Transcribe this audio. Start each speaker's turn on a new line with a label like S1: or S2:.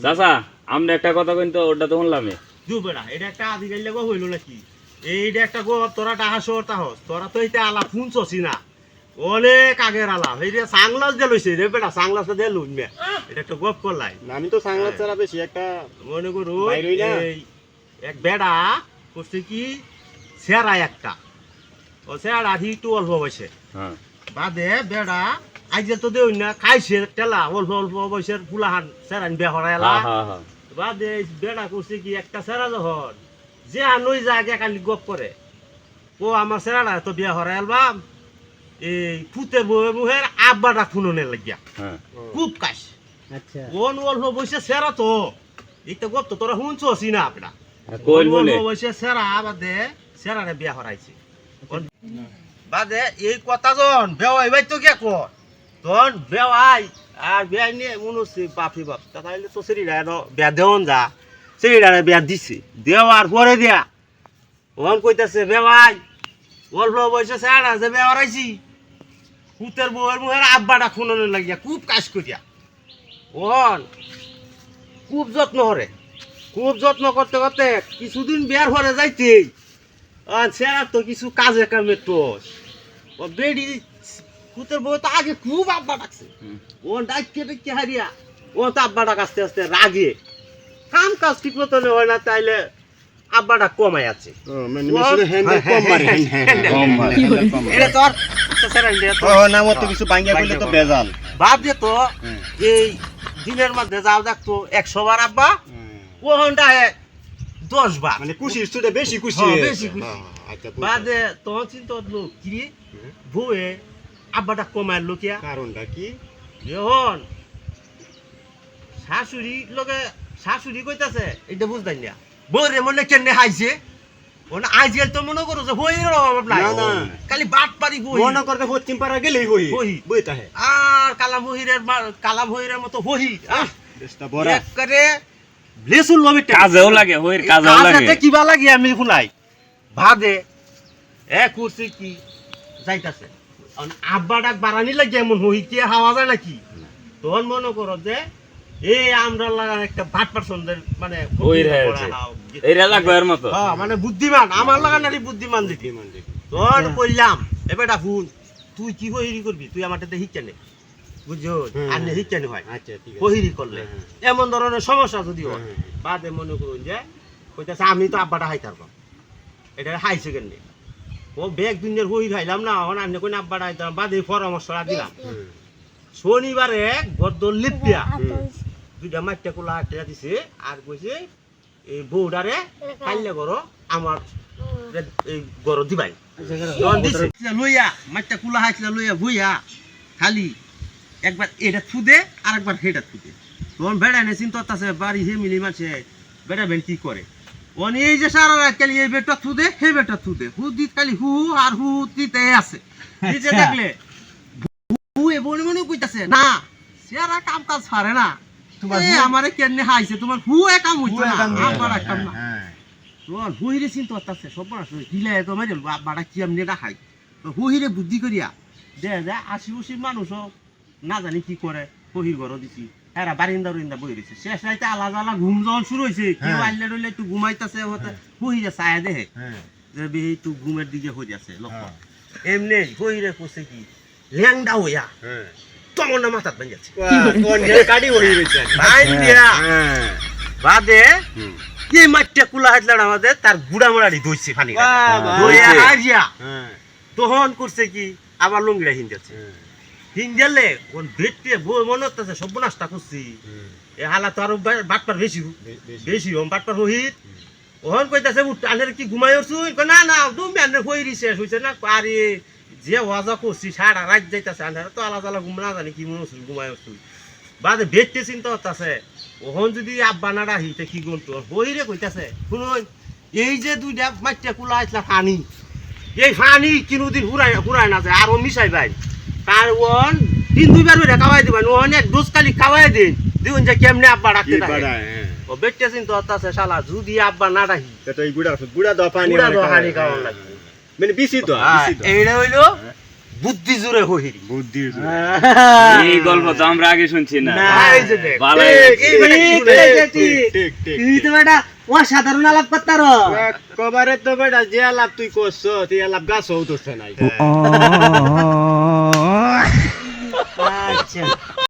S1: চাচা আমরা একটা কথা কইন তো ওটা তো শুনলামে
S2: দু বেড়া এটা একটা আদিকাল লাগো হইল নাকি এইটা একটা গো তোরা টাহা শহর তাহস তোরা তো এইটা আলা ফোন চছি না অনেক আগের আলা এই যে সাংলাস দে লইছে রে বেটা সাংলাসটা দে লুন মে এটা একটা গপ করলাই
S3: আমি তো সাংলাস ছাড়া বেশি একটা
S2: মনে করু
S3: বাইর হই না।
S2: এই এক বেড়া করছে কি সেরা একটা ও সেরা একটু অল্প বয়সে
S1: হ্যাঁ
S2: বাদে বেড়া আইজে তো দেউন না খাইছে টেলা অল্প অল্প বয়সের ফুলাহান সেরান বে হরাইলা
S1: হ্যাঁ হ্যাঁ
S2: বাদে বেড়া করছে কি একটা সেরা যখন যে আনই জায়গা খালি গপ করে ও আমার সেরাটা তো বিয়া হরাইলবা এই ফুতের বউয়ের মুহের আব্বাটা খুননে লাগিয়া
S1: হ্যাঁ
S2: খুব কাশ
S4: আচ্ছা
S2: ওন অল্প বয়সে সেরা তো এইটা গপ তো তোরা শুনছো না আপনা
S1: কোন বলে
S2: অল্প বয়সে সেরা বাদে সেরারে বিয়া হরাইছে বাদে এই কথা জন বেওয়াই ভাই তো কে কর তখন বেওয়াই আর বেয়াই নিয়ে মনে হচ্ছে বাপি বাপ তাহলে তো সেরিডা বেয়া দেওয়ান যা সেরিডারে বেয়া দিছে দেওয়ার পরে দিয়া ওখান কইতাছে বেওয়াই অল্প বয়সে সেরা যে বেয়া হরাইছি পুতের বউয়ের মুহের আব্বাটা খুননে লাগিয়া খুব কাজ করিয়া ওন খুব যত্ন করে খুব যত্ন করতে করতে কিছুদিন বিয়ার ঘরে যাইতে সেরা তো কিছু কাজে কামে টোস ও বেডি পুতের বউ তো আগে খুব আব্বা ডাকছে ও ডাকতে ডাকতে হারিয়া ও তো আব্বা ডাক আস্তে আস্তে রাগে কাম কাজ ঠিক মতো হয় না তাইলে আব্বাটা কমাই আছে
S3: মানে মেশিনে হ্যান্ডেল কম মারে
S1: কম মারে।
S2: এটা তোর সেরা দিয়ে তো
S3: ও নাম তো কিছু ভাঙ্গিয়া কইলে তো বেজাল
S2: বাদ দিয়ে তো এই দিনের মধ্যে যাও দেখতো 100 বার আব্বা ও ঘন্টা 10 বার
S3: মানে খুশি স্টুডে বেশি খুশি
S2: হ্যাঁ, বেশি খুশি।
S3: আচ্ছা
S2: বাদে তখন চিন্তা হলো কি বউয়ে আব্বাটা কমায় লোকিয়া
S3: কারণটা কি
S2: যখন শাশুড়ি লোকে শাশুড়ি কইতাছে এটা বুঝতাই না বউরে মনে কেনে হাইছে ওনা আইজেল তো মনে করো যে হইর অভাব নাই
S3: না, না।
S2: খালি বাট পারি বই
S3: মনে করতে পশ্চিম পাড়া গেলেই হই
S2: হই।
S3: বই তাহে
S2: আর কালাম হইরের মতো হই
S3: দেশটা বড়
S2: একবারে লেসুল লবিটা
S1: কাজেও লাগে হইর কাজেও লাগে
S2: কাজেতে কিবা লাগি আমি শুনাই ভাদে করছে কি যাইতাছে আব্বা ডাক বাড়ানি লাগে এমন হই কি হাওয়া যায় নাকি তখন মনে করো যে এই আমরা লাগার একটা ভাট পার্সনদের মানে
S1: হইর হয়েছে এইরা লাগবে এর মতো
S2: হ্যাঁ মানে বুদ্ধিমান আমার লাগানারি বুদ্ধিমান দিকে
S3: মান দেখি
S2: তখন বললাম এবারটা শুন তুই কি হইরি করবি তুই আমার তাতে শিক্ষা বুঝছো আর শিক্ষা হয়
S3: আচ্ছা ঠিক আছে
S2: হইরি করলে এমন ধরনের সমস্যা যদি হয়
S3: হ্যাঁ,
S2: বাদে মনে করুন যে কইতাছে আমি তো আব্বাটা হাইতার পাম এটা হাইছে কেন ও ব্যাগ দুনিয়ার হই খাইলাম না এখন আমি কই আব্বাটা হাইতাম বাদে পরামর্শটা দিলাম শনিবারে গদ্দল লিপিয়া দুইটা মাইটা কোলা একটা দিছে আর কইছে এই বউডারে কাইলে করো আমার এই গরো দিবাই তখন দিছে লইয়া মাইটা কোলা হাইছিল লইয়া ভুইয়া খালি একবার এটা থুদে আর একবার হেটা থুদে তখন বেড়া নে চিন্তা আছে বাড়ি হে মিলি মাছে বেড়া বেন কি করে ওন এই যে সারা রাত খালি এই বেটা থুদে হে বেটা থুদে হু দিত খালি হু আর হু দিতে আছে এই যে দেখলে হু এ বনে মনে কইতাছে না সারা কাম কাজ পারে না তোমার আমারে কেনে হাইছে তোমার হু এ কাম হইতো না আমার কাম না তোর হুইরে চিন্তা আছে সব আছে হিলে তো মাইল বাড়া কি আমনে না খাই তো হুইরে বুদ্ধি করিয়া দে দে আশি মানুষও না জানি কি করে বহির ঘর দিছি এরা বারিন্দা রইন্দা বই রয়েছে শেষ রাইতে আলাদা আলাদা ঘুম যখন শুরু হয়েছে কেউ আইলে রইলে একটু ঘুমাইতেছে হতে বহিরে ছায়া দেহে যে বেহি একটু ঘুমের দিকে হয়ে আছে লক্ষ্য এমনি বহিরে করছে কি ল্যাংডা হইয়া তোমার না মাথাত বান যাচ্ছে
S3: কাটি হই রইছে
S2: বাইন দিয়া বাদে এই মাঠটা কুলা হাইতলা আমাদের তার গুড়া মোড়াড়ি দইছে পানি দইয়া হাজিয়া তখন করছে কি আবার লুঙ্গিরা হিন্দাচ্ছে হিন্দালে কোন বেটে বই মনে হচ্ছে সব নাস্তা করছি এ হালা তো আরো বাটপার বেশি বাটপার হইত ওহন কইতাছে আনের কি ঘুমাই উঠছুন না না তুমি আনের হইরি শেষ হইছে না আরে যে ওয়াজা করছি সারা রাত যাইতাছে আনের তো আলাদা আলাদা ঘুম না জানি কি মনে হচ্ছিল ঘুমাই উঠছুন বাদে বেটে চিন্তা হতাছে ওহন যদি আব্বা না রাহিতে কি গন্তো বহিরে কইতাছে শুনুন এই যে দুইটা মাইটা কুলা আসলা পানি এই পানি কিনুদিন হুরাই না যায় আরো মিশাই ভাই তার ওন দিন দুইবার করে খাওয়াই দিবেন ওন এক ডোজ খালি খাওয়াই দিন দিন যে কেমনে আব্বা রাখতে থাকে ও বেটে চিন্তা হতাছে শালা যদি আব্বা না রাহি
S3: তো এই বুড়া বুড়া দাও পানি
S2: পুরা দহানি খাওয়ান লাগবে
S3: মানে বিসি তো
S2: এইটা হইলো বুদ্ধি জুড়ে হই
S3: বুদ্ধির জোরে।
S1: এই গল্প তো আমরা আগে শুনছি না
S4: না।
S2: এই যে দেখ,
S1: ভালো
S2: ঠিক,
S1: হয়েছে।
S2: এই বেটা কি শুনে?
S3: ঠিক, ঠিক,
S4: তুই তো বেটা অসাধারণ আলাপ করতার
S3: একেবারে তো বেটা যে আলাপ তুই করছ তুই আলাপ গাছও ধরছে নাই